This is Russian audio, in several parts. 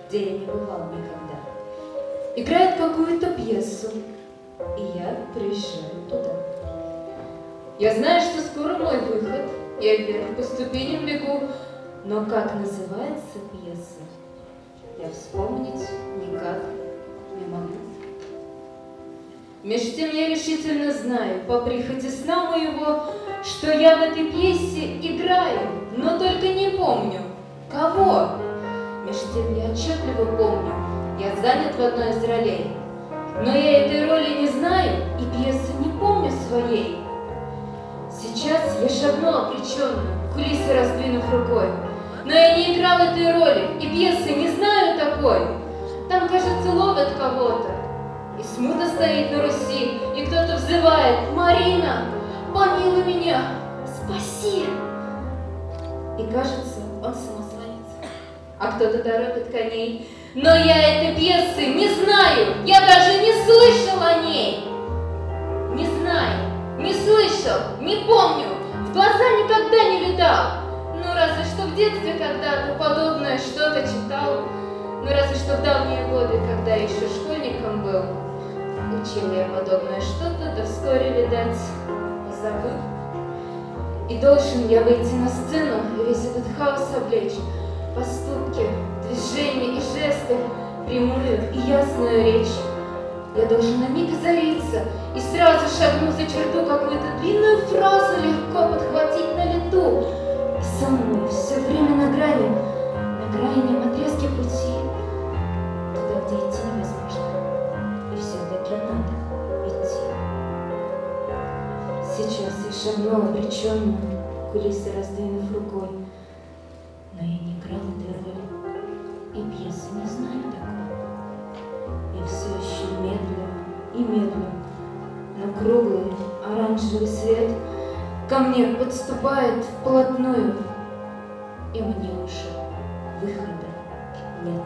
где я не бывал никогда. Играет какую-то пьесу, и я приезжаю туда. Я знаю, что скоро мой выход, я вверх по ступеням бегу, но как называется пьеса, я вспомнить никак не могу. Меж тем я решительно знаю, по прихоти сна моего, что я в этой пьесе играю, но только не помню, кого. Меж тем я отчетливо помню, я занят в одной из ролей, но я этой роли не знаю и пьесы не помню своей. Сейчас я шагнула обреченно, кулисы раздвинув рукой, но я не играл этой роли и пьесы не знаю такой. Там, кажется, ловят кого-то, и смута стоит на Руси, и кто-то взывает: «Марина, помилуй меня, спаси!» И кажется, он самозванец, а кто-то торопит коней. Но я этой пьесы не знаю, я даже не слышал о ней. Не знаю, не слышал, не помню, в глаза никогда не видал. Ну, разве что в детстве когда-то подобное что-то читал. Ну, разве что в давние годы, когда еще школьником был, учил я подобное что-то, да вскоре, видать, забыл. И должен я выйти на сцену и весь этот хаос облечь. Поступки, движения и жесты, прямую и ясную речь. Я должен на миг озариться и сразу шагнув за черту, какую-то длинную фразу легко подхватить на лету. И со мной все время на крайнем отрезке пути, туда, где идти невозможно, и все-таки надо идти. Сейчас я шагнула обреченно, кулисы раздвинув рукой, но я не играл этой роли, и пьесы не знаю такой. Я все еще медлю и медлю, но круглый оранжевый свет ко мне подступает вплотную, и мне уже выхода нет.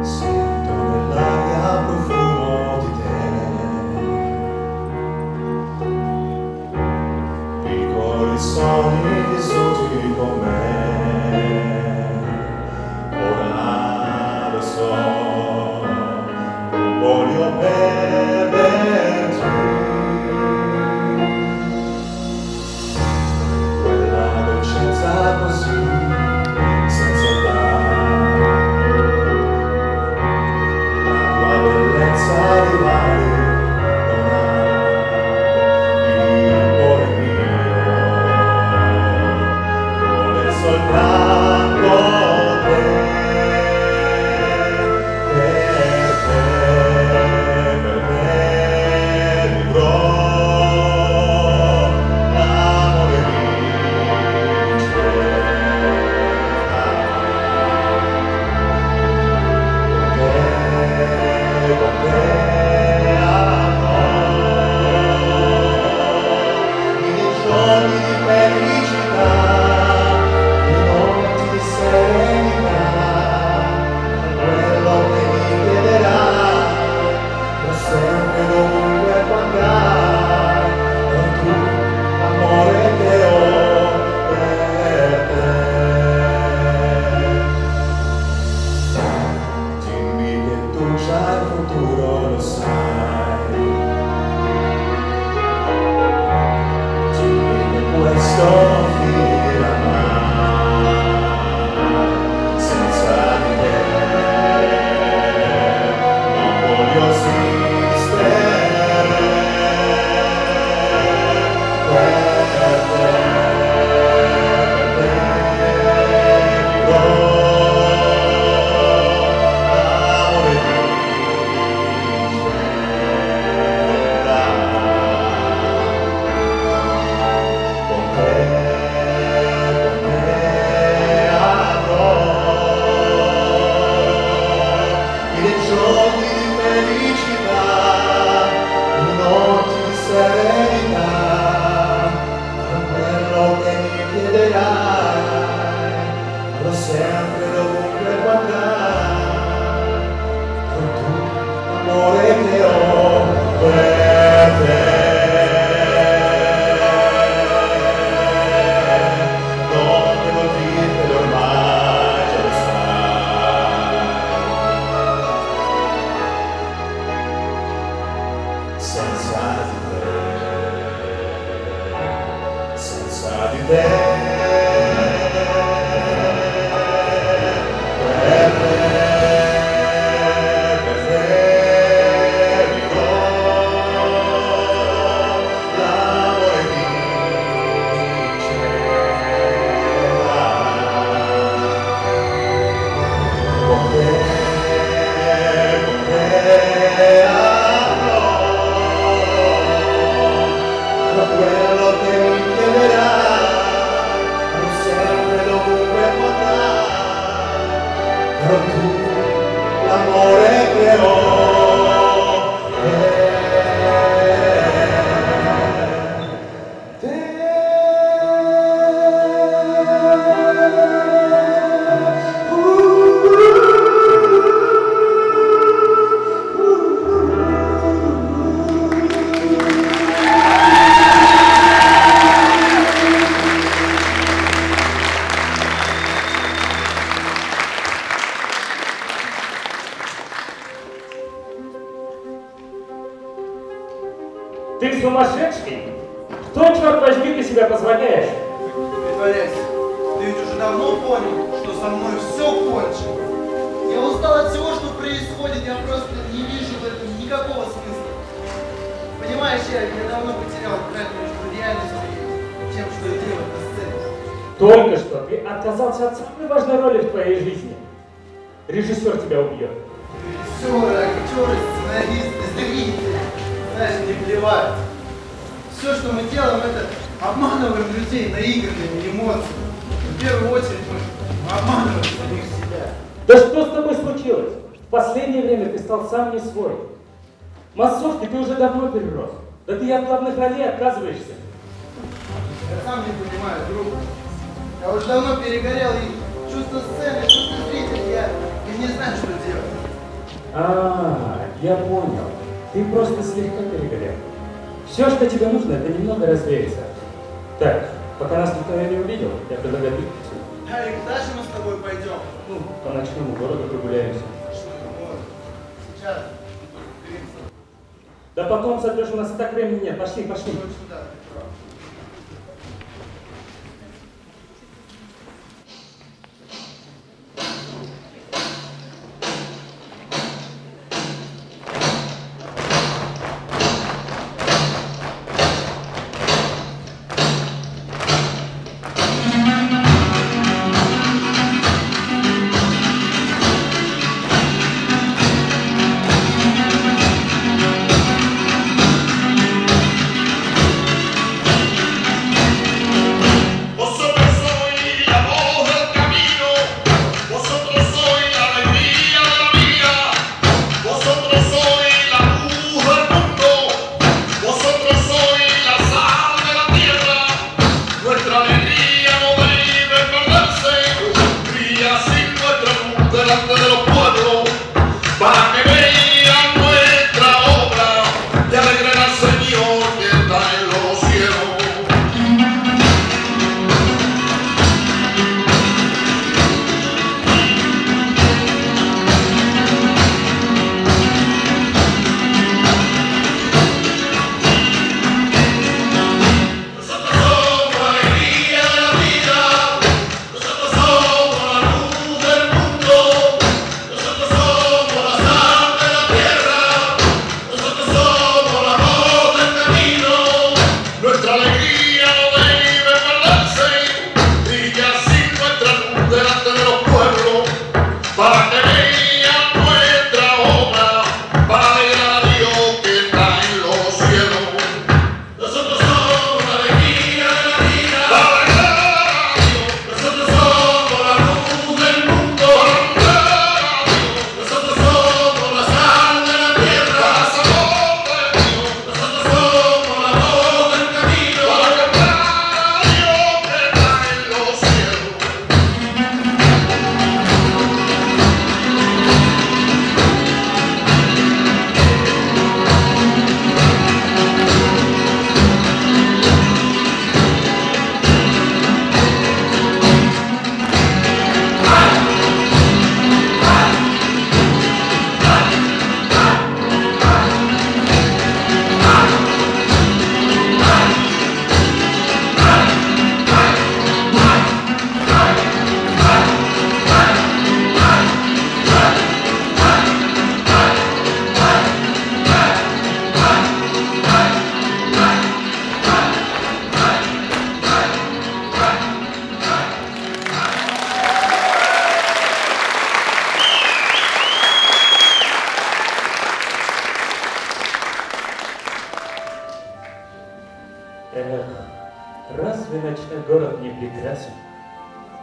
Sento nell'aria profumo di te. Ты сумасшедший? Кто, черт возьми, ты себя позволяешь? Притворяйся. Ты ведь уже давно понял, что со мной все кончено. Я устал от всего, что происходит. Я просто не вижу в этом никакого смысла. Понимаешь, я давно потерял грань между реальностью и тем, что я делаю на сцене. Только что ты отказался от самой важной роли в твоей жизни. Режиссер тебя убьет. Режиссеры, актеры, сценаристы, зрители. Знаешь, не плевать. Все, что мы делаем, это обманываем людей наигранными эмоциями. В первую очередь мы обманываем самих себя. Да что с тобой случилось? В последнее время ты стал сам не свой. Массовки ты уже давно перерос. Да ты и от главных ролей отказываешься. Я сам не понимаю, друг. Я уже давно перегорел, и чувство сцены, чувство зрителя, я не знаю, что делать. Я понял. Ты просто слегка перегорел. Все, что тебе нужно, это немного развеяться. Так, пока нас никто не увидел, я предлагаю двигаться. Да, и куда же мы с тобой пойдем? Ну, по ночному городу прогуляемся. Сейчас. Да потом сотрешь, у нас и так времени нет. Пошли, пошли. Вот сюда, ты прав.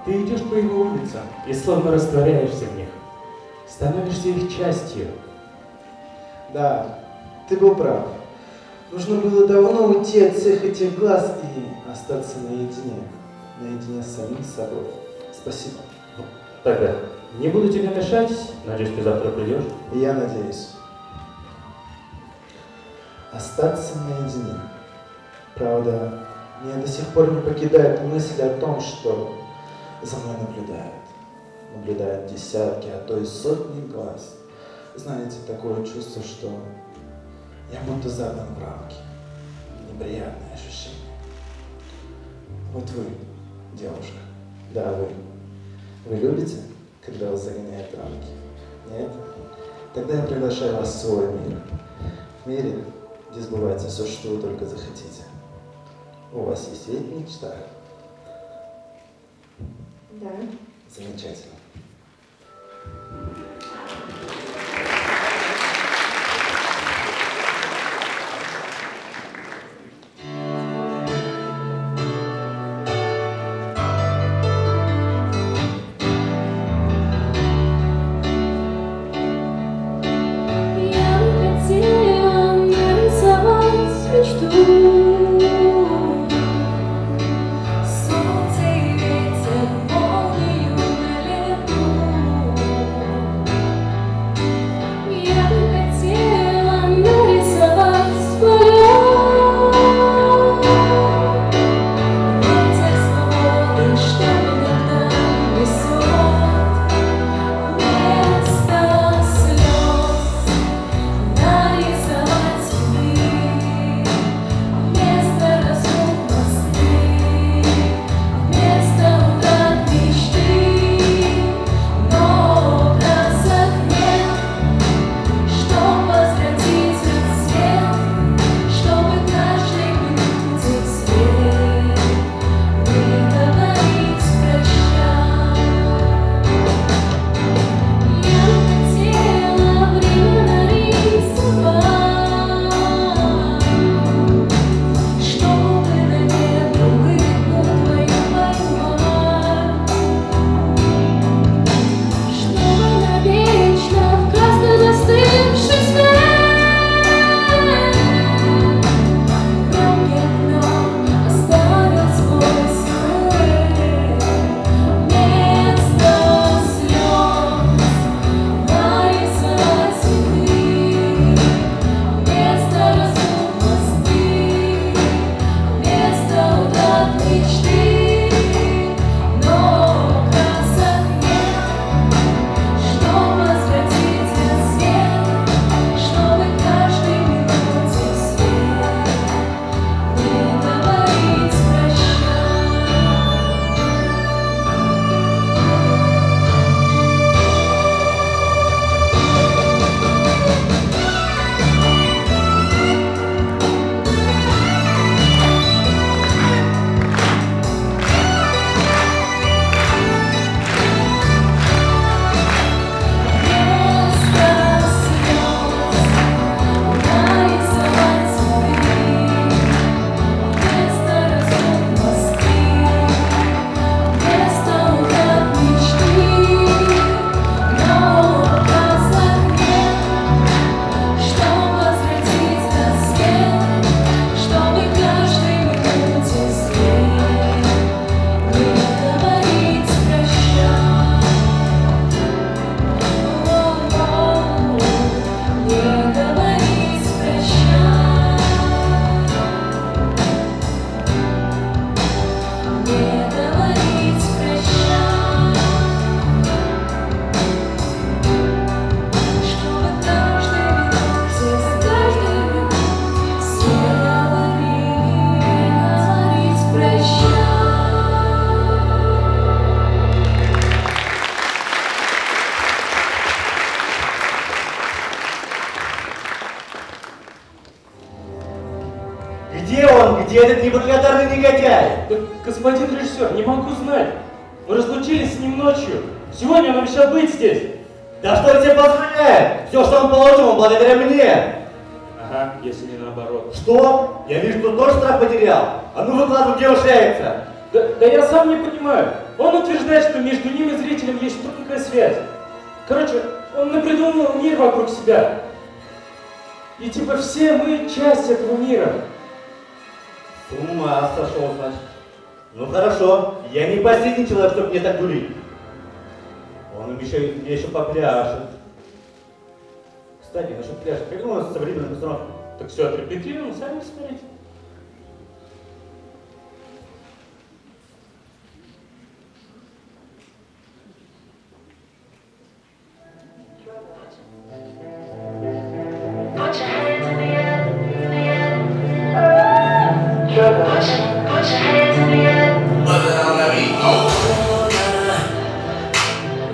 Ты идешь по его улицам и словно растворяешься в них. Становишься их частью. Да, ты был прав. Нужно было давно уйти от всех этих глаз и остаться наедине с самим собой. Спасибо. Тогда не буду тебе мешать. Надеюсь, ты завтра придешь. И я надеюсь. Остаться наедине. Правда, меня до сих пор не покидает мысль о том, что за мной наблюдают. Наблюдают десятки, а то и сотни глаз. Знаете, такое чувство, что я будто загнан в рамки. Неприятное ощущение. Вот вы, девушка. Да, вы. Вы любите, когда вас загоняют в рамки? Нет? Тогда я приглашаю вас в свой мир. В мире, где сбывается все, что вы только захотите. У вас есть ведь мечта? Да. Замечательно. Где этот неблагодарный негодяй? Да, господин режиссер, не могу знать. Мы разлучились с ним ночью. Сегодня он обещал быть здесь. Да что тебе позволяет? Все, что он получил, он благодаря мне. Ага, если не наоборот. Что? Я вижу, что тоже страх потерял. А ну выкладывай, где он шляется. Да я сам не понимаю. Он утверждает, что между ним и зрителем есть тонкая связь. Короче, он напридумывал мир вокруг себя. И типа все мы часть этого мира. С ума сошел, значит. Ну хорошо, я не последний человек, чтобы мне так дурить. Он мне еще попляшет. Кстати, насчет пляжа, как у нас современная постановка? Так все отрепетировано, сами смотрите.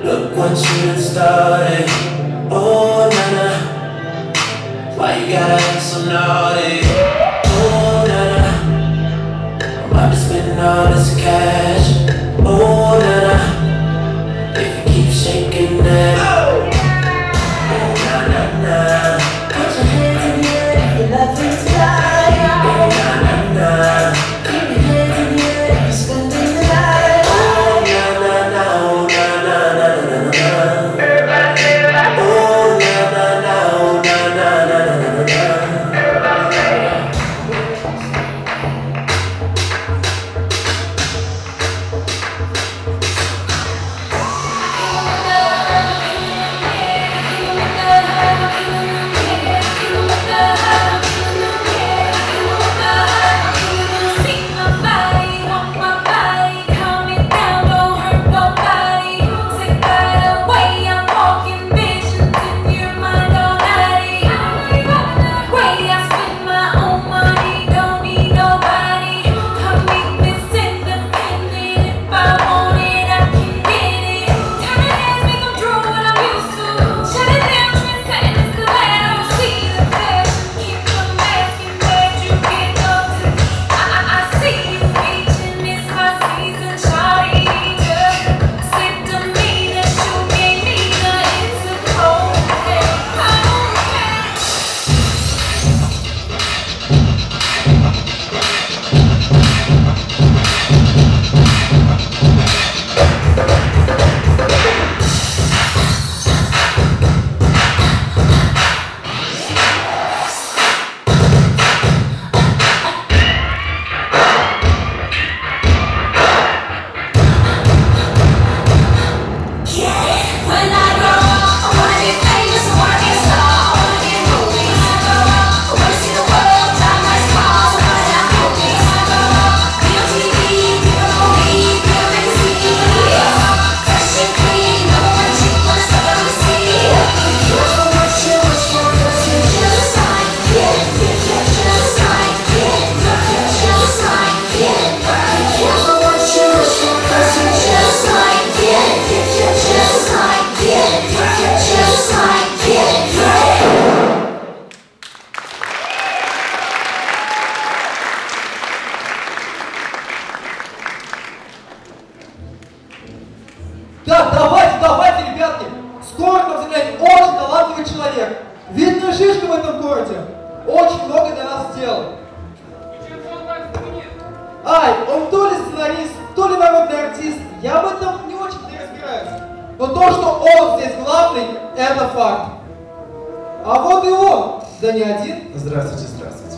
Look what you done started. Oh, nana, why you gotta act so naughty? Oh, nana, I'm about to spend all this cash. Oh, nana, if you keep shaking that. Oh, nana, put your hands in the air if your love is flying. Oh, nana, keep your hands in the air if you're spending the night. Oh, nana, oh, nana, everybody say that. Oh, nana, oh, nana, everybody say that. Да, давайте, ребятки! Скоро к нам заглянет очень талантливый человек. Видная шишка в этом городе. Очень много для нас сделал. Ай, он то ли сценарист, то ли народный артист. Я в этом не очень не разбираюсь. Но то, что он здесь главный, это факт. А вот и он, да не один. Здравствуйте, здравствуйте.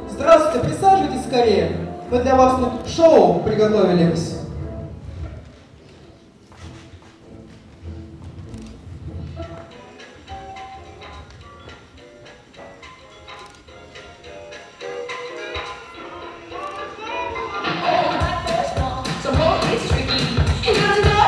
Здравствуйте, присаживайтесь скорее. Мы для вас тут шоу приготовили. We'll be right back.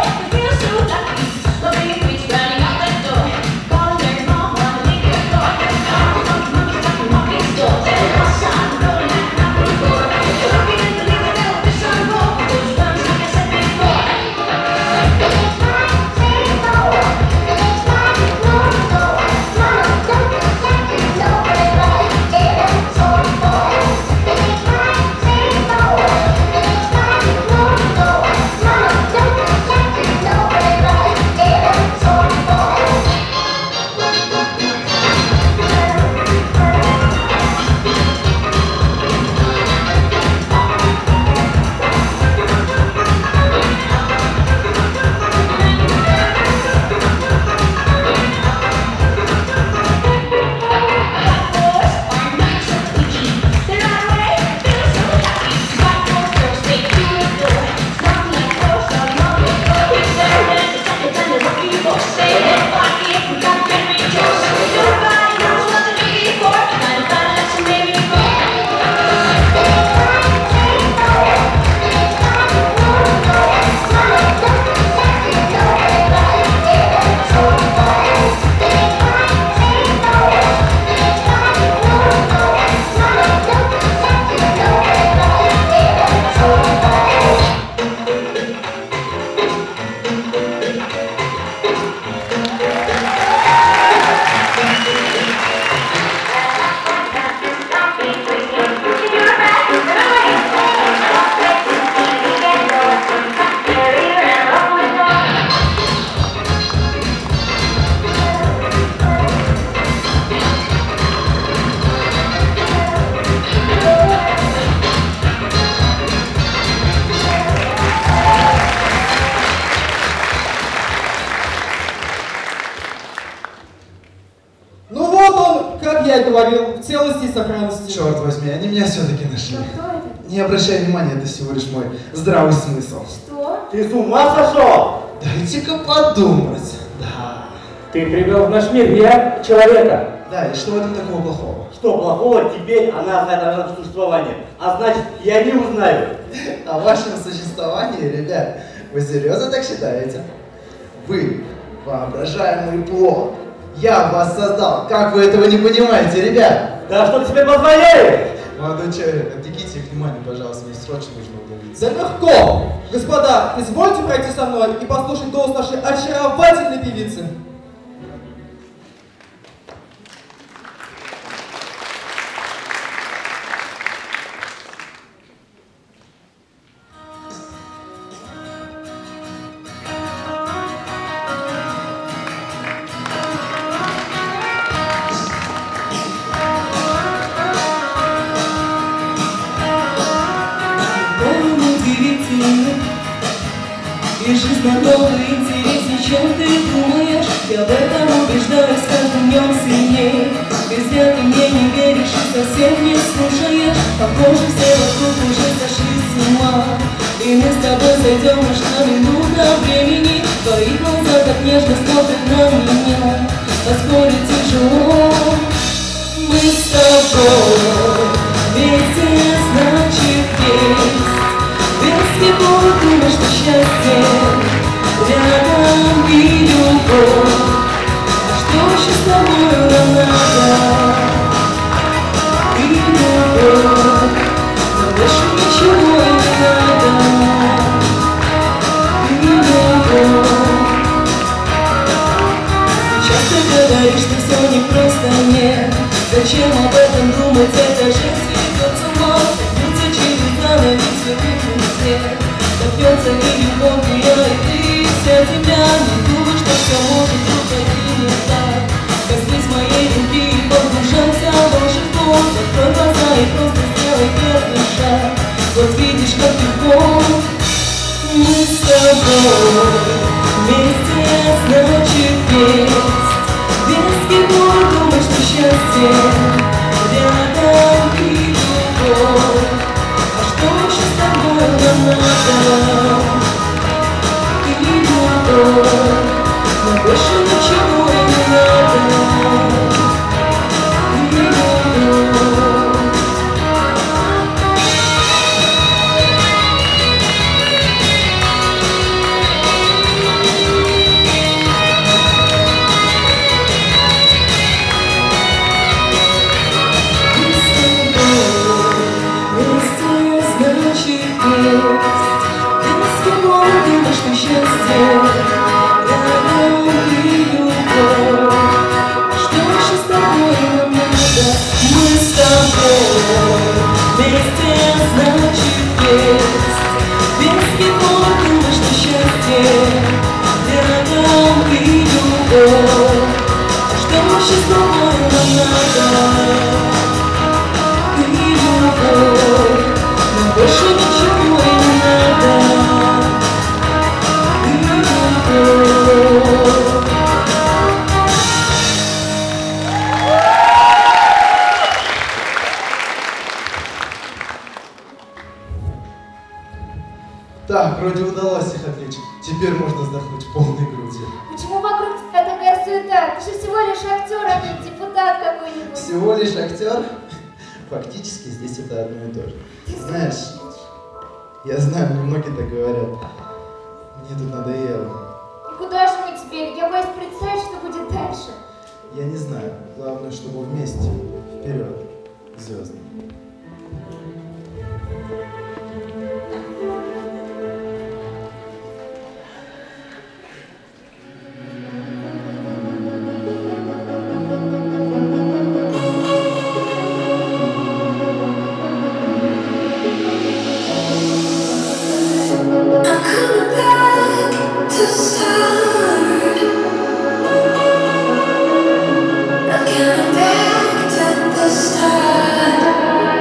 говорил, в целости и сохранности. Черт возьми, они меня все-таки нашли. Но кто это? Не обращай внимания, это всего лишь мой здравый смысл. Что? Ты с ума сошел? Дайте-ка подумать. Да. Ты привел в наш мир я человека. Да, и что в этом такого плохого? Что плохого, теперь она знает о нашем существовании. А значит, и они узнают. О вашем существовании, ребят, вы серьезно так считаете? Вы воображаемый плод. Я вас создал. Как вы этого не понимаете, ребят? Да что тебе позволяет? Молодой человек, отвлеките их внимание, пожалуйста, мне срочно нужно удалиться. Да легко! Господа, извольте пройти со мной и послушать голос нашей очаровательной певицы. И жизнь намного интереснее, чем ты думаешь. Я в этом убеждаюсь, каждым днем сильнее. Без дня ты мне не веришь и совсем не слушаешь. Похоже, все вокруг уже сошли с ума. И мы с тобой зайдем лишь на минуту времени. Твои глаза так нежно смотрят на меня. Поспорить тяжело. Мы с тобой вместе, значит, есть. Без него думаешь, что счастье рядом и любовь. А что еще с тобой нам надо? И любовь, но больше ничего и не надо. И любовь. Сейчас ты говоришь, что все непросто, нет. Зачем об этом думать, эта жизнь ведет с ума. Будто через занавес выключен свет. Допьется и любовь, и я, и ты, вся тебя. Не думай, что все может вдруг пойти не так. Коснись моей руки и погружайся в волшебство. Закрой глаза и просто сделай первый шаг. Вот видишь, как легко. Мы с тобой вместе, значит, есть. Без него думаешь, что счастье рядом и любовь. А что еще с тобой нам надо? И любовь, но больше ничего и не надо. И любовь. Больше ничего и не надо. Так, вроде удалось их отвлечь. Теперь можно вздохнуть полной грудью. Почему вокруг тебя такая суета? Ты же всего лишь актер, а не депутат какой-нибудь. Всего лишь актер? Фактически здесь это одно и то же. Знаешь, я знаю, многие так говорят. Мне тут надоело. И куда же мы теперь? Я боюсь представить, что будет дальше. Я не знаю. Главное, чтобы вместе. Вперед. К звездам. Back to the start.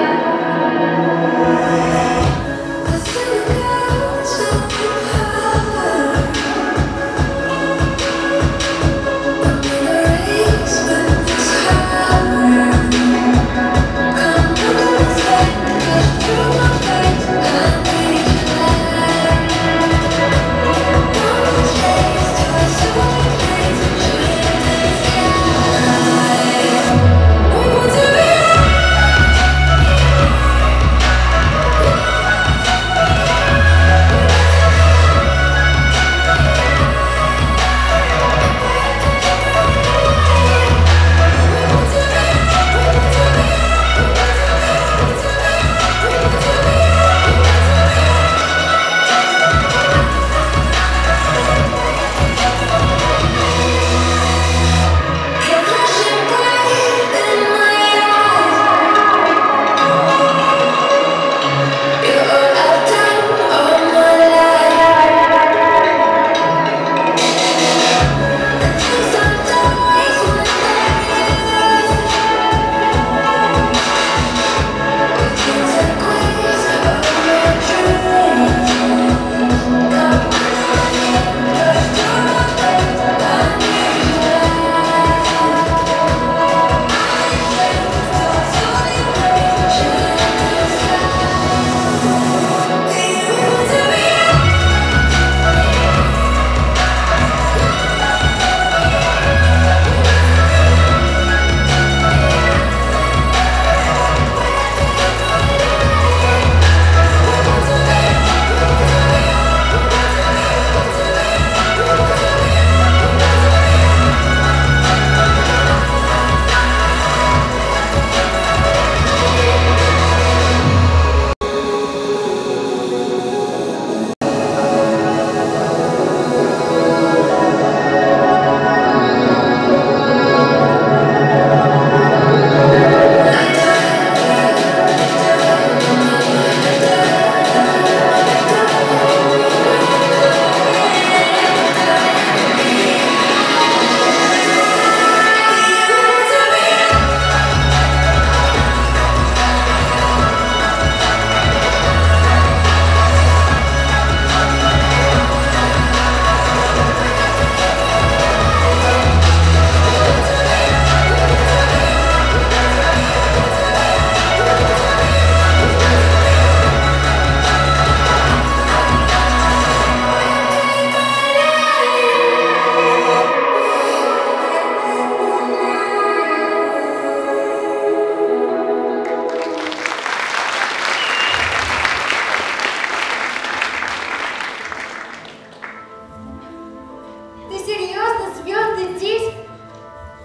здесь?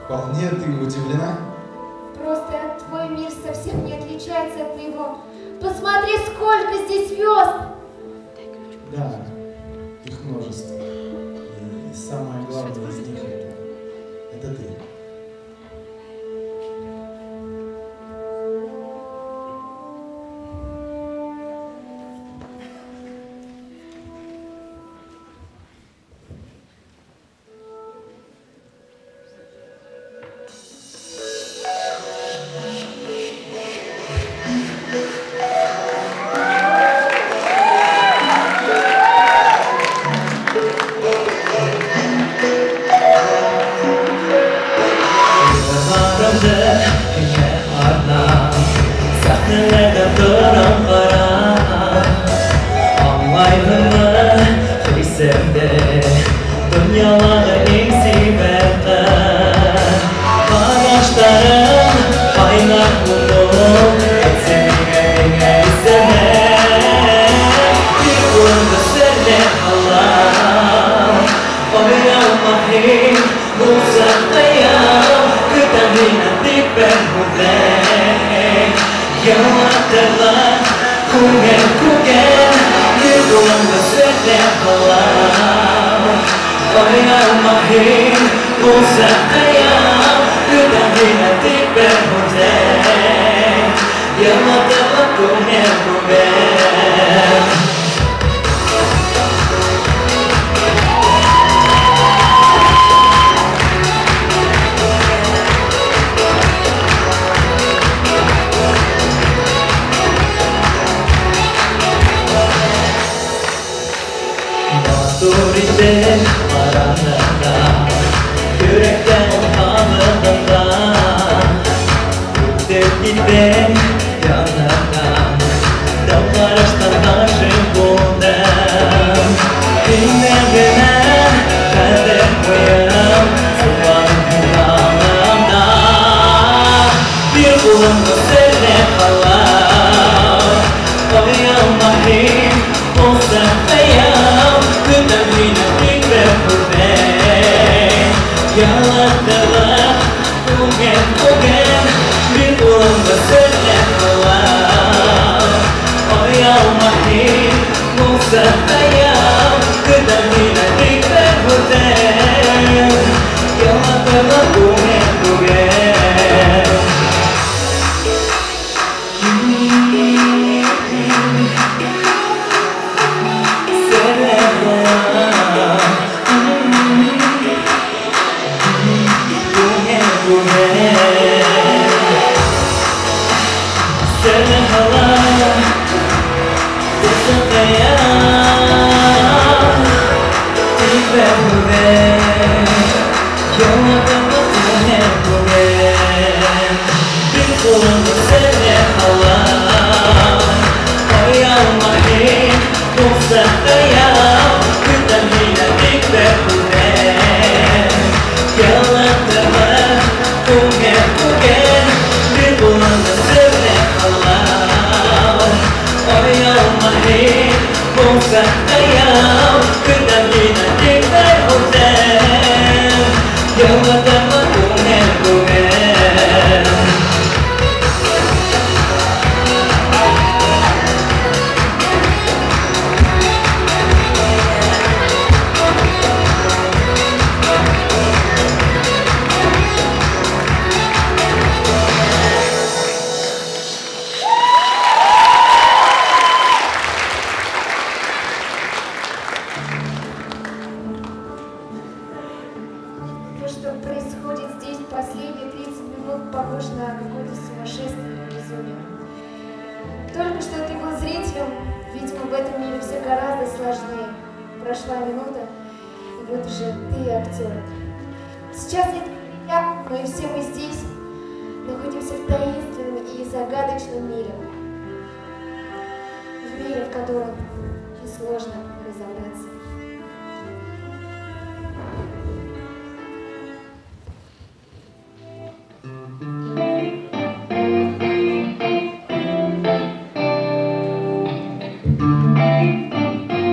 Вполне ты удивлена? Просто твой мир совсем не отличается от моего. Посмотри, сколько здесь звезд! Да, их множество. И самое главное из них это ты.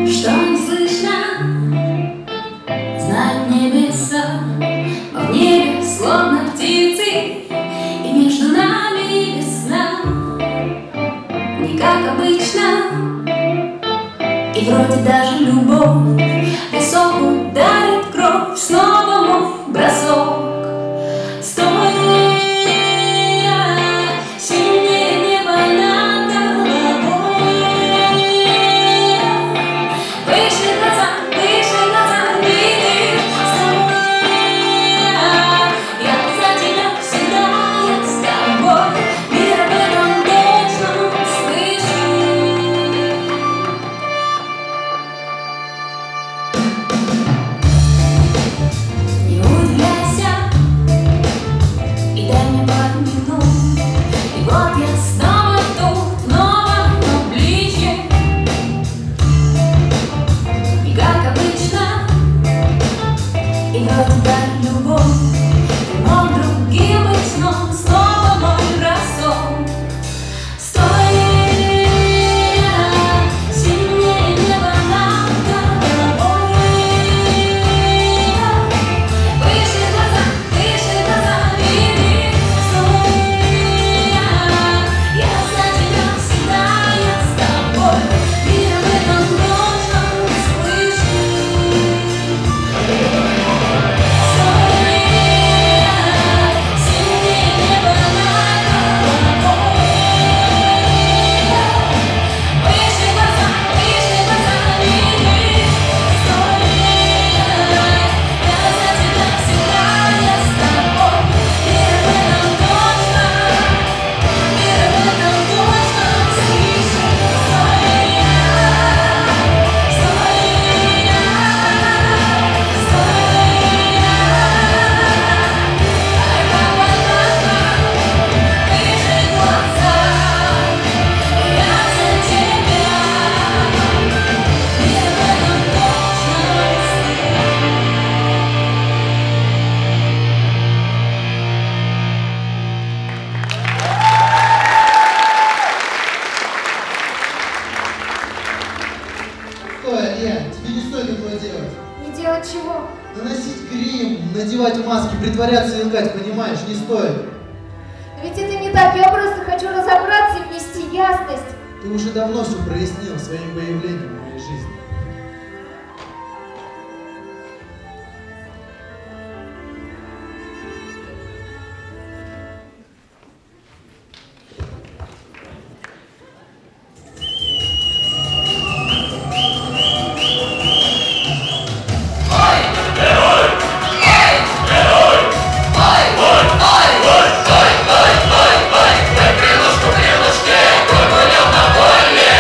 Что не слышно, знают небеса, обычно, и вроде даже любовь высокую дарит кровь. Снова мой бросок. Стоя, синее небо над головой. Выше глаза, видишь, стоя. Я за тебя всегда, я с тобой. Мир об этом должен слышать. Не удивляйся и дай мне пару минут. И вот я снова тут, в новом обличье. И как обычно, и вроде даже любовь. Ты мог другим быть сном, снова мой бросок. Стоя, синее небо над головой. Выше глаза, видишь, стоя. Я за тебя всегда, я с тобой. Мир об этом должен слышать. Стоя, синее небо над головой. Выше глаза, видишь, стоя. Я за тебя всегда, я с тобой. Мир об этом должен Стой, Лен, тебе не стоит этого делать. Не делать чего? Наносить грим, надевать маски, притворяться и лгать, понимаешь, не стоит. Но ведь это не так, я просто хочу разобраться и внести ясность. Ты уже давно все прояснил своим появлением в моей жизни. Крылышку, крылышке, кровь на воле.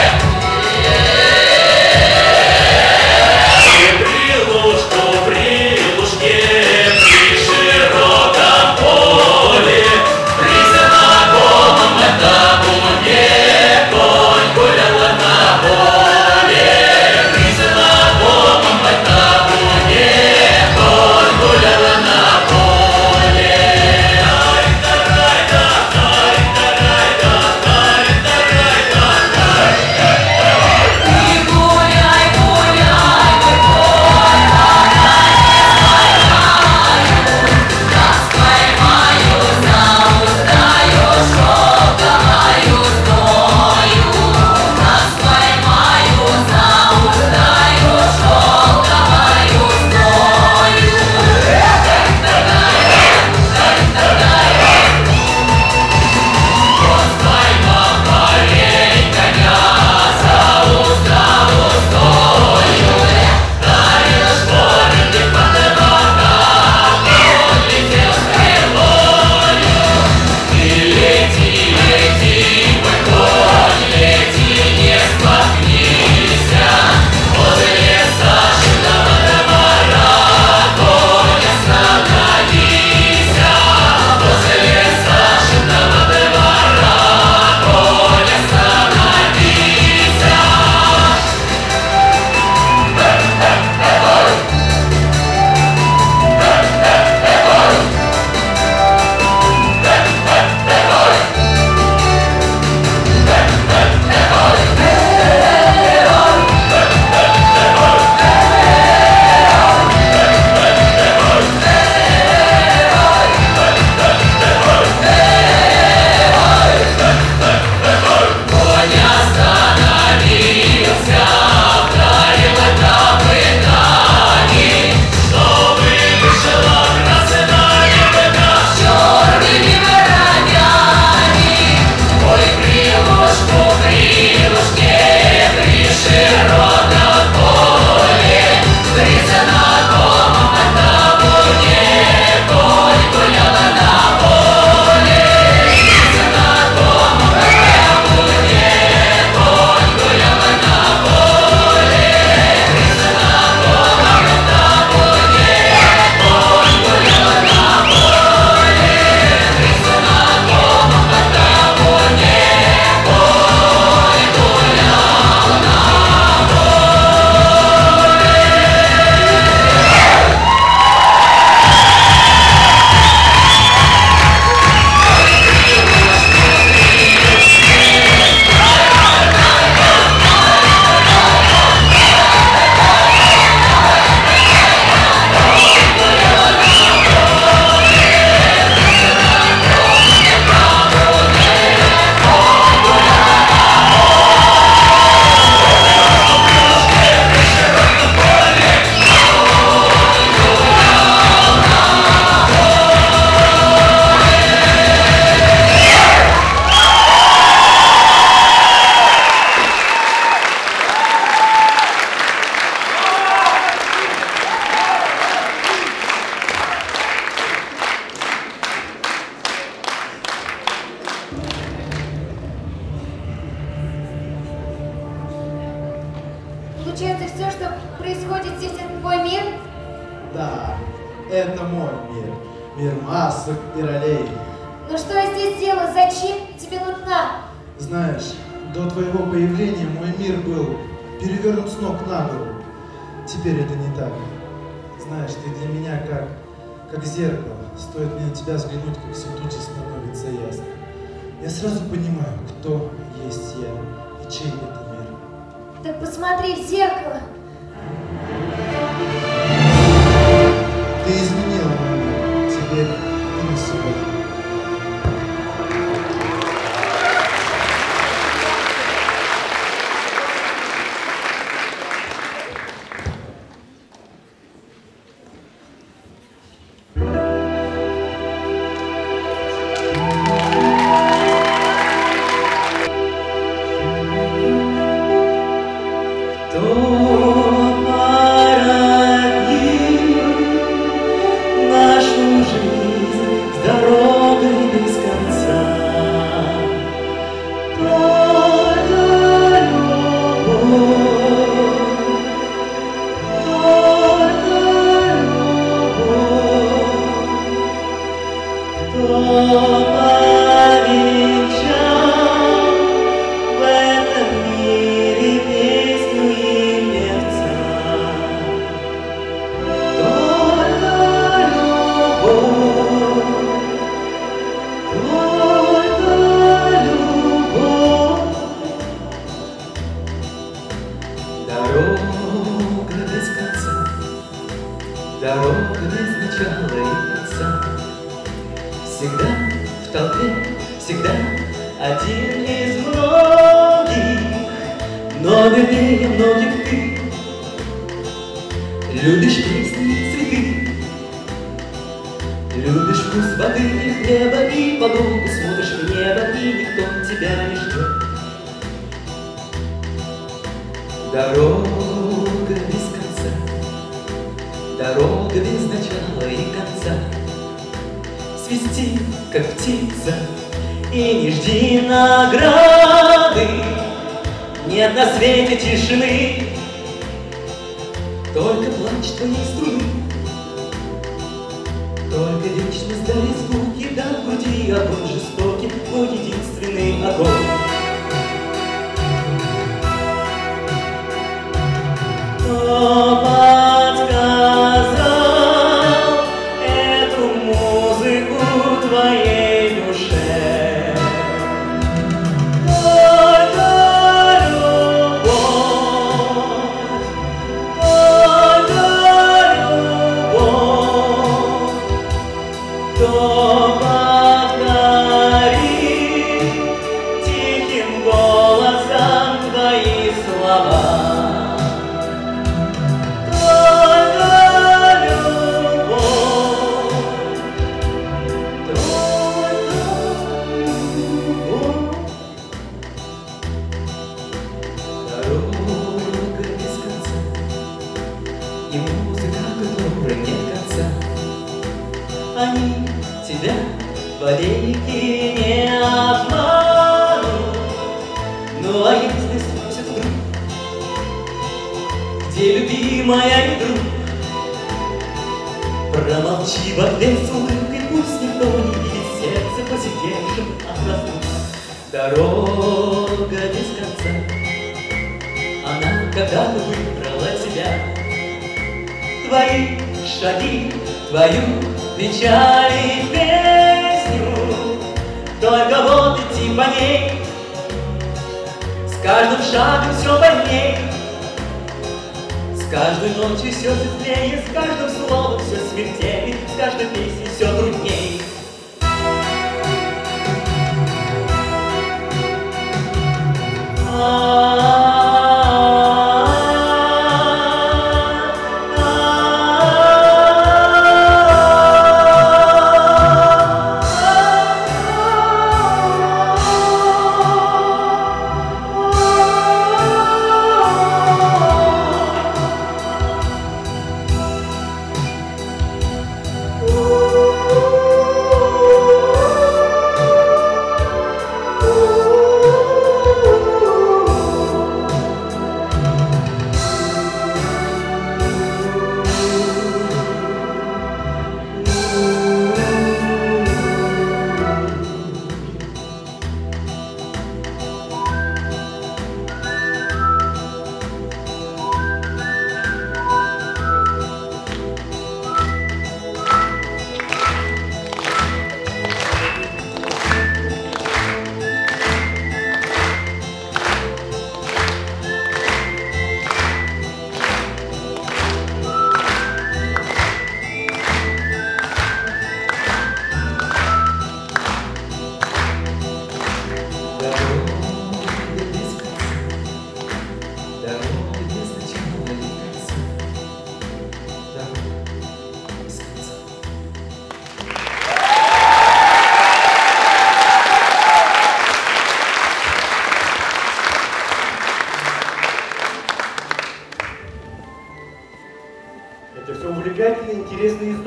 Это мой мир. Мир масок и ролей. Ну что я здесь делаю? Зачем тебе нужна? Знаешь, до твоего появления мой мир был перевернут с ног на голову. Теперь это не так. Знаешь, ты для меня как зеркало. Стоит мне на тебя взглянуть, как все тут же становится ясно. Я сразу понимаю, кто есть я и чей это мир. Так посмотри в зеркало. Ты изменила мой мир. Теперь и навсегда.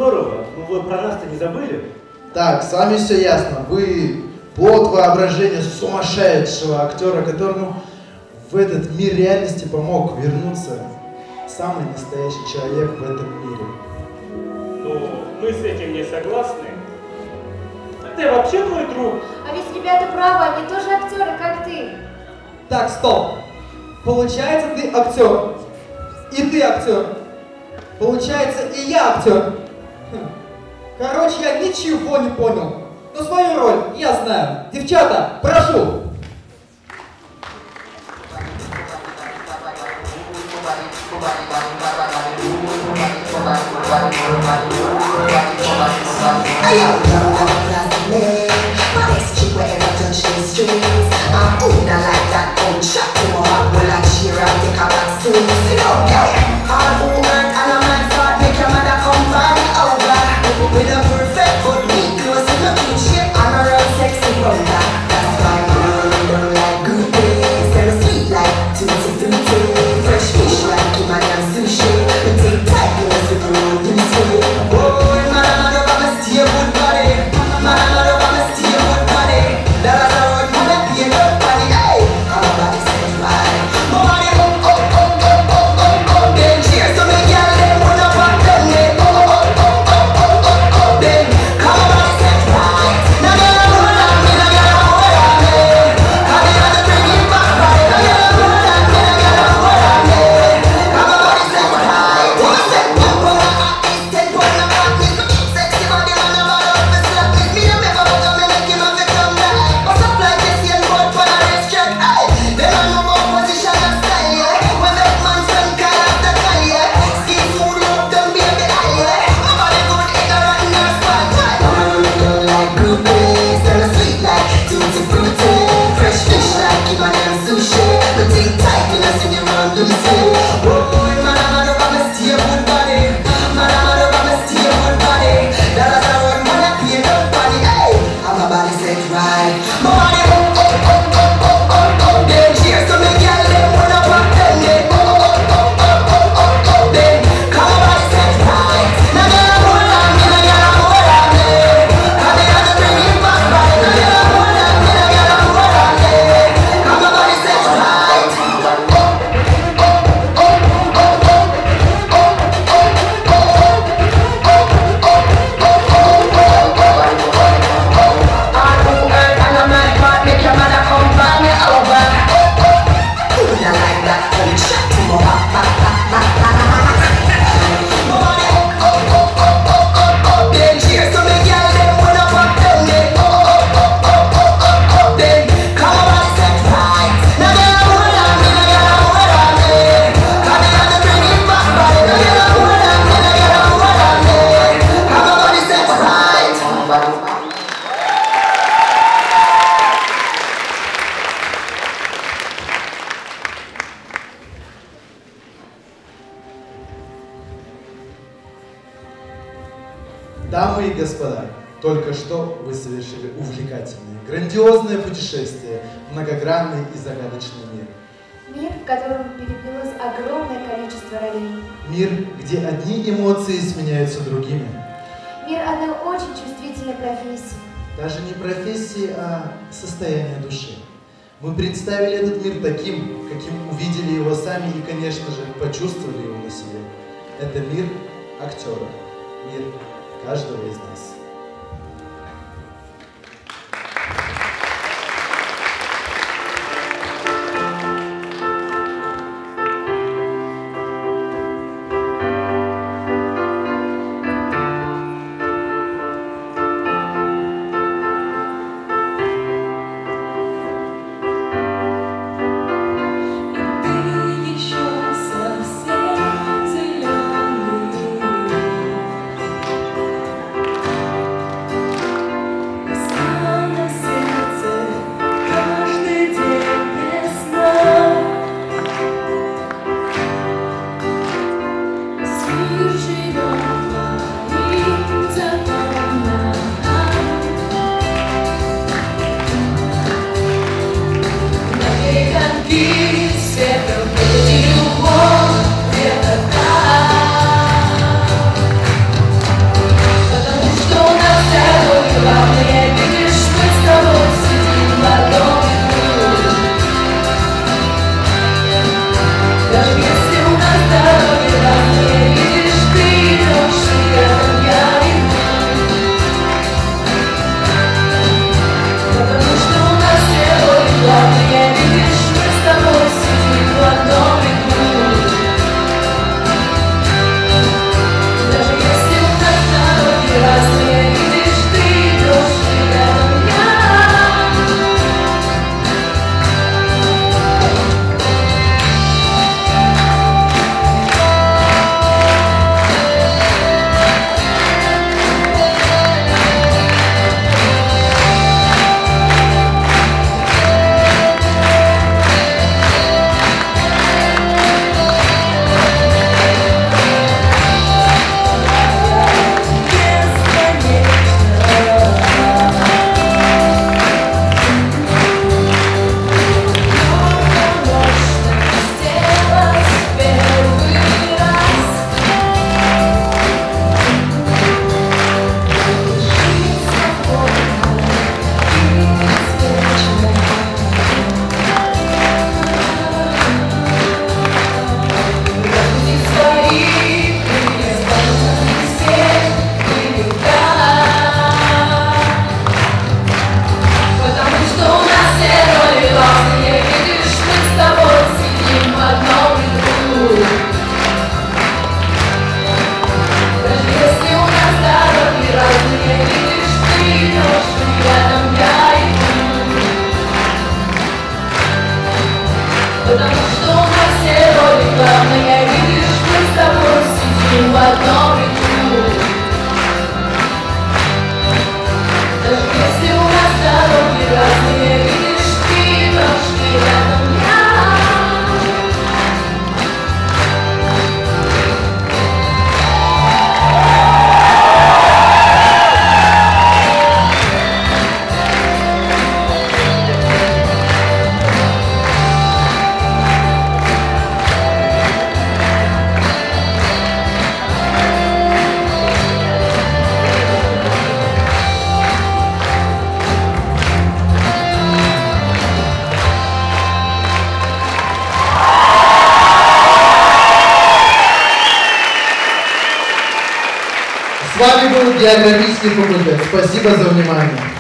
здорово, но вы про нас-то не забыли? Так, с вами все ясно. Вы плод воображения сумасшедшего актера, которому в этот мир реальности помог вернуться самый настоящий человек в этом мире. Ну, мы с этим не согласны. Ты вообще твой друг? А ведь ребята правы, они тоже актеры, как ты. Так, стоп. Получается, ты актер. И ты актер. Получается, и я актер. Короче, я ничего не понял. Но свою роль я знаю. Девчата, прошу. With a perfect but me close in the kitchen and a real sexy rumba. That's why I'm down like good days, very sweet like tutti frutti, fresh fish like Himalayan sushi. We take tight clothes with road beauty. Oh, man, I'm over my stay good body. Man, I'm over my stay good body. That's a road man that pay no body. Hey, our body set right. My body up, up, up, up, up, up, up. Then cheers to me, girl. Them put up and down it. Дамы и господа, только что вы совершили увлекательное, грандиозное путешествие в многогранный и загадочный мир. Мир, в котором переплелось огромное количество ролей. Мир, где одни эмоции сменяются другими. Мир одной очень чувствительной профессии. Даже не профессии, а состояние души. Мы представили этот мир таким, каким увидели его сами и, конечно же, почувствовали его на себе. Это мир актера, мир каждого из нас. вами был географический факультет. Спасибо за внимание.